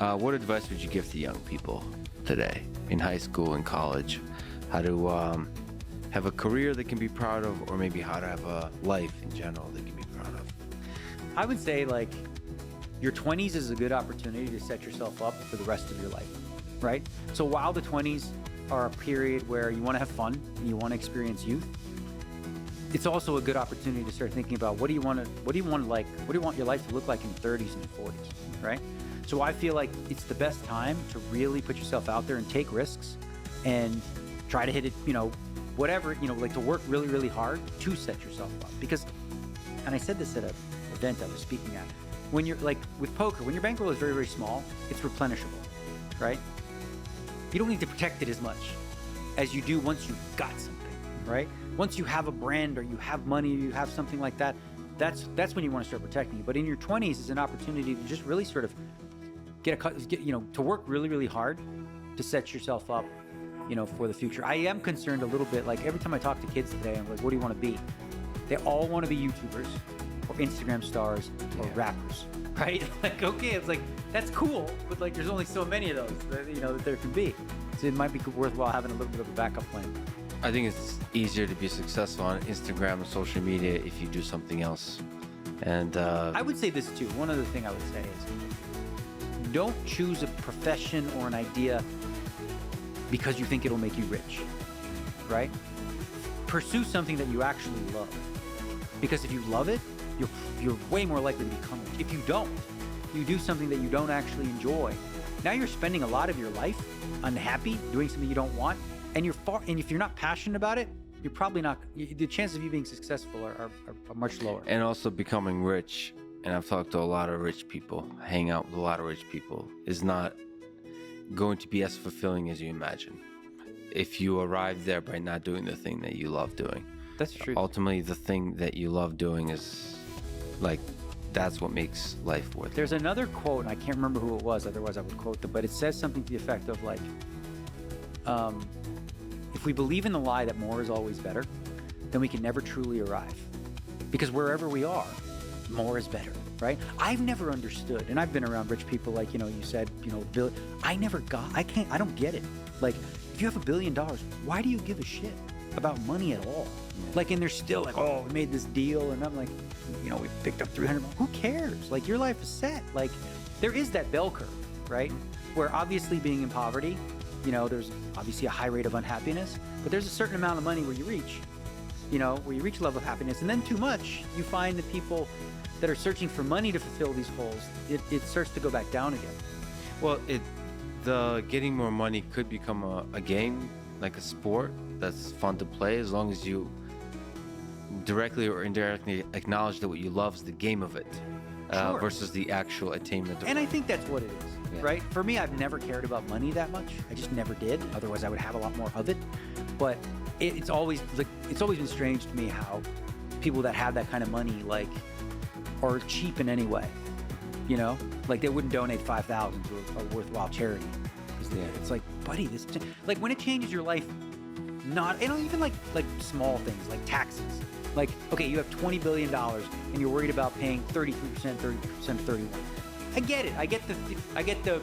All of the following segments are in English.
What advice would you give to young people today in high school and college? How to have a career they can be proud of, or maybe how to have a life in general they can be proud of? I would say like your 20s is a good opportunity to set yourself up for the rest of your life, right? So while the 20s are a period where you want to have fun and you want to experience youth, it's also a good opportunity to start thinking about what do you want your life to look like in the 30s and 40s, right? So I feel like it's the best time to really put yourself out there and take risks and try to hit it, whatever, like to work really, really hard to set yourself up. Because, and I said this at an event I was speaking at, when you're like with poker, when your bankroll is very, very small, it's replenishable, right? You don't need to protect it as much as you do once you've got something, right? Once you have a brand or you have money or you have something like that, that's when you want to start protecting it. But in your 20s is an opportunity to just really sort of to work really, really hard to set yourself up, for the future. I am concerned a little bit, like every time I talk to kids today, I'm like, what do you want to be? They all want to be YouTubers or Instagram stars or rappers, right? Like, okay, it's like, that's cool, but like there's only so many of those that there can be. So it might be worthwhile having a little bit of a backup plan. I think it's easier to be successful on Instagram and social media if you do something else. And I would say this too. One other thing I would say is don't choose a profession or an idea because you think it'll make you rich, right? Pursue something that you actually love. Because if you love it, you're way more likely to become rich. If you don't, you do something that you don't actually enjoy, now you're spending a lot of your life unhappy, doing something you don't want, and if you're not passionate about it, you're probably not, the chances of you being successful are much lower. And also becoming rich, and I've talked to a lot of rich people, hang out with a lot of rich people, is not going to be as fulfilling as you imagine if you arrive there by not doing the thing that you love doing. That's true. Ultimately, the thing that you love doing is like, that's what makes life worth it. There's another quote, and I can't remember who it was, otherwise I would quote them, but it says something to the effect of like, if we believe in the lie that more is always better, then we can never truly arrive. Because wherever we are, more is better, right? I've never understood, and I've been around rich people like, you said, I don't get it. Like, if you have $1 billion, why do you give a shit about money at all? Like, and they're still like, oh, we made this deal, and I'm like, we picked up 300. Who cares? Like, your life is set. Like, there is that bell curve, right? Where obviously being in poverty, there's obviously a high rate of unhappiness, but there's a certain amount of money where you reach, where you reach a level of happiness, and then too much, you find that people that are searching for money to fulfill these holes, it starts to go back down again. Well, the getting more money could become a game, like a sport that's fun to play, as long as you directly or indirectly acknowledge that what you love is the game of it, Sure. versus the actual attainment of And it. I think that's what it is, right? For me, I've never cared about money that much. I just never did. Otherwise, I would have a lot more of it. But it's always been strange to me how people that have that kind of money, like, are cheap in any way. Like they wouldn't donate $5,000 to a worthwhile charity. It's like, buddy, like when it changes your life, not, even like small things like taxes. Like, okay, you have $20 billion and you're worried about paying 33%, 31%. I get it. I get the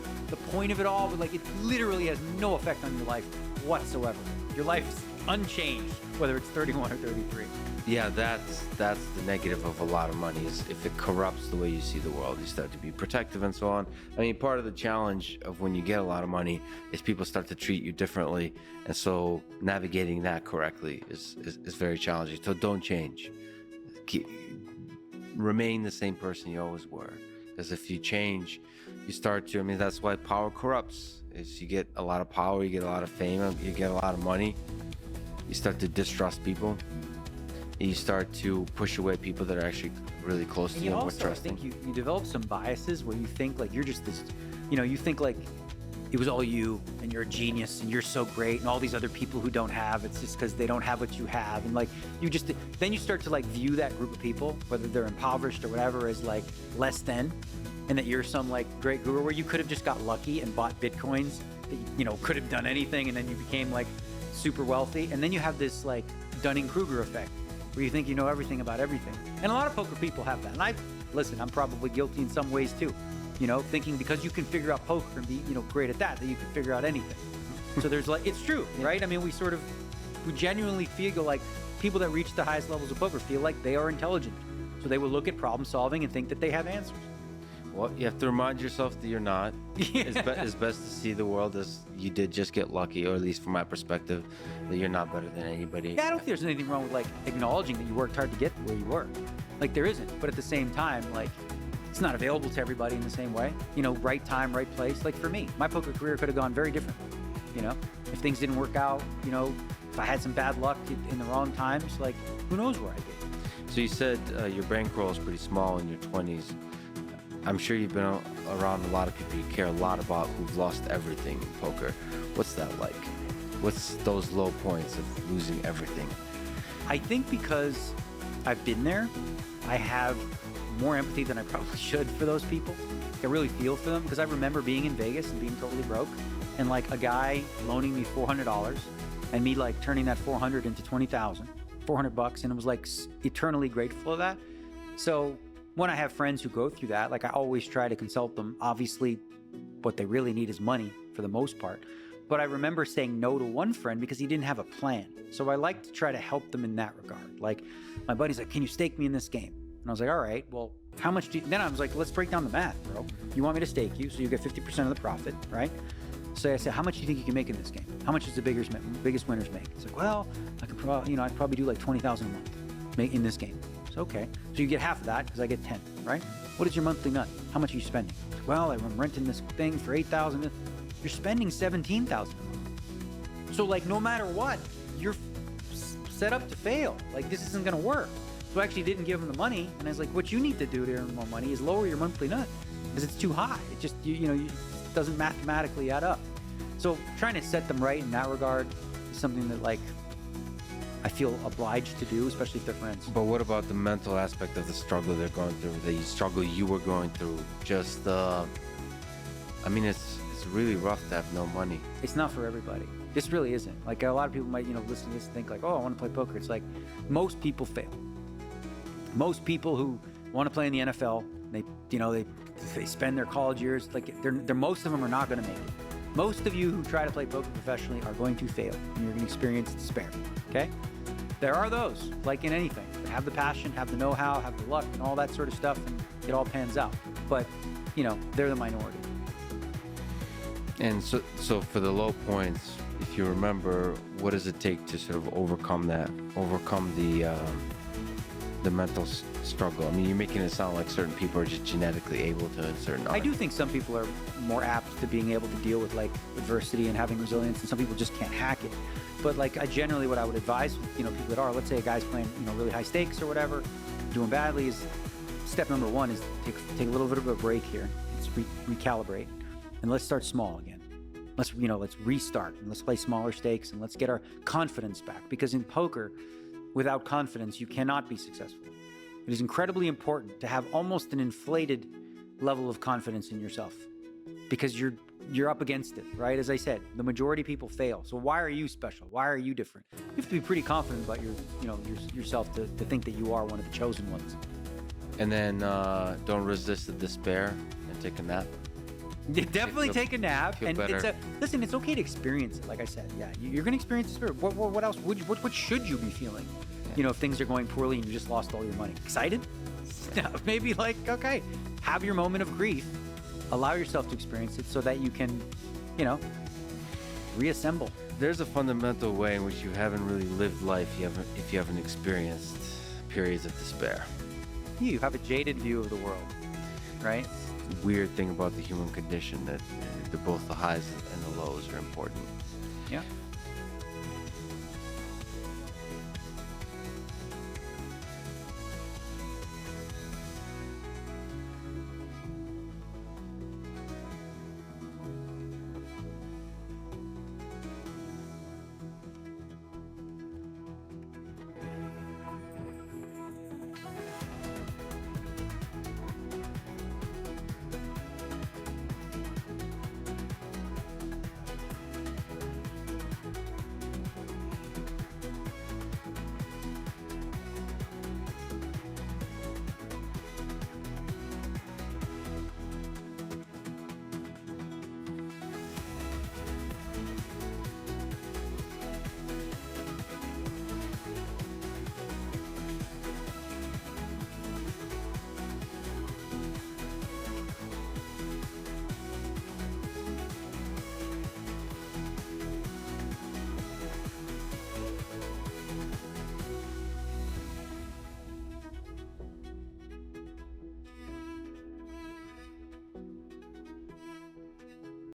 point of it all, but like it literally has no effect on your life whatsoever. Your life is unchanged, whether it's 31 or 33. Yeah, that's the negative of a lot of money, is if it corrupts the way you see the world, you start to be protective and so on. I mean, part of the challenge of when you get a lot of money is people start to treat you differently, and so navigating that correctly is very challenging. So don't change. Remain the same person you always were, because if you change, you start to, that's why power corrupts. Is you get a lot of power, you get a lot of fame, you get a lot of money, you start to distrust people. You start to push away people that are actually really close to you and also, trusting. I think you develop some biases where you think like you're just this, you think like it was all you and you're a genius and you're so great, and all these other people who don't have, it's just because they don't have what you have. And like then you start to like view that group of people, whether they're impoverished or whatever, as like less than, and that you're some like great guru where you could have just got lucky and bought Bitcoins, that could have done anything, and then you became like super wealthy. And then you have this like Dunning-Kruger effect, where you think you know everything about everything. And a lot of poker people have that. And I'm probably guilty in some ways too. thinking because you can figure out poker and be, great at that you can figure out anything. So there's it's true, right? I mean, we genuinely feel like people that reach the highest levels of poker feel like they are intelligent. So they will look at problem solving and think that they have answers. Well, you have to remind yourself that you're not. It's best to see the world as you did just get lucky, or at least from my perspective, that you're not better than anybody. Yeah, I don't think there's anything wrong with acknowledging that you worked hard to get where you were. There isn't. But at the same time, it's not available to everybody in the same way. Right time, right place. For me, my poker career could have gone very differently. If things didn't work out, if I had some bad luck in the wrong times, who knows where I'd be. So you said your bankroll is pretty small in your 20s. I'm sure you've been around a lot of people you care a lot about who've lost everything in poker. What's that like? What's those low points of losing everything? I think because I've been there, I have more empathy than I probably should for those people. I really feel for them because I remember being in Vegas and being totally broke, and a guy loaning me $400 and me turning that 400 into 20,000, $400, and it was eternally grateful of that. So when I have friends who go through that, I always try to consult them. Obviously, what they really need is money for the most part. But I remember saying no to one friend because he didn't have a plan. So I like to try to help them in that regard. My buddy's like, can you stake me in this game? And I was like, all right, well, how much do you... Then I was like, let's break down the math, bro. You want me to stake you, so you get 50% of the profit, right? So I said, how much do you think you can make in this game? How much does the biggest winners make? He's like, well, I could probably, I'd probably do 20,000 a month in this game. So, okay. So you get half of that because I get 10, right? What is your monthly nut? How much are you spending? Well, I'm renting this thing for 8,000. You're spending 17,000 a month. So no matter what, you're set up to fail. This isn't going to work. So I actually didn't give him the money. And I was like, what you need to do to earn more money is lower your monthly nut because it's too high. It just, it doesn't mathematically add up. So trying to set them right in that regard is something that I feel obliged to do, especially if they're friends. But what about the mental aspect of the struggle they're going through, the struggle you were going through? Just, it's really rough to have no money. It's not for everybody. This really isn't. A lot of people might, listen to this and think oh, I want to play poker. It's most people fail. Most people who want to play in the NFL, they spend their college years, they're most of them are not going to make it. Most of you who try to play poker professionally are going to fail, and you're going to experience despair, okay? There are those, like in anything, that have the passion, have the know-how, have the luck, and all that sort of stuff, and it all pans out. But, they're the minority. And so for the low points, if you remember, what does it take to sort of overcome the mental struggle? You're making it sound like certain people are just genetically able to, and certain I do think some people are more apt to being able to deal with adversity and having resilience, and some people just can't hack it. But I generally, what I would advise, people that are, let's say a guy's playing, really high stakes or whatever, doing badly, is step number one is take a little bit of a break here. Let's recalibrate, and let's start small again. Let's restart, and let's play smaller stakes, and let's get our confidence back. Because in poker, without confidence, you cannot be successful. It is incredibly important to have almost an inflated level of confidence in yourself, because you're up against it, right? As I said, the majority of people fail. So why are you special? Why are you different? You have to be pretty confident about yourself to think that you are one of the chosen ones. And then don't resist the despair and take a nap. Yeah, definitely take a nap. And better. Listen, it's okay to experience it. Like I said, yeah, you're going to experience despair. What else? What should you be feeling? If things are going poorly and you just lost all your money. Excited? Maybe okay, have your moment of grief. Allow yourself to experience it so that you can, reassemble. There's a fundamental way in which you haven't really lived life if you haven't experienced periods of despair. You have a jaded view of the world, right? It's a weird thing about the human condition that both the highs and the lows are important. Yeah.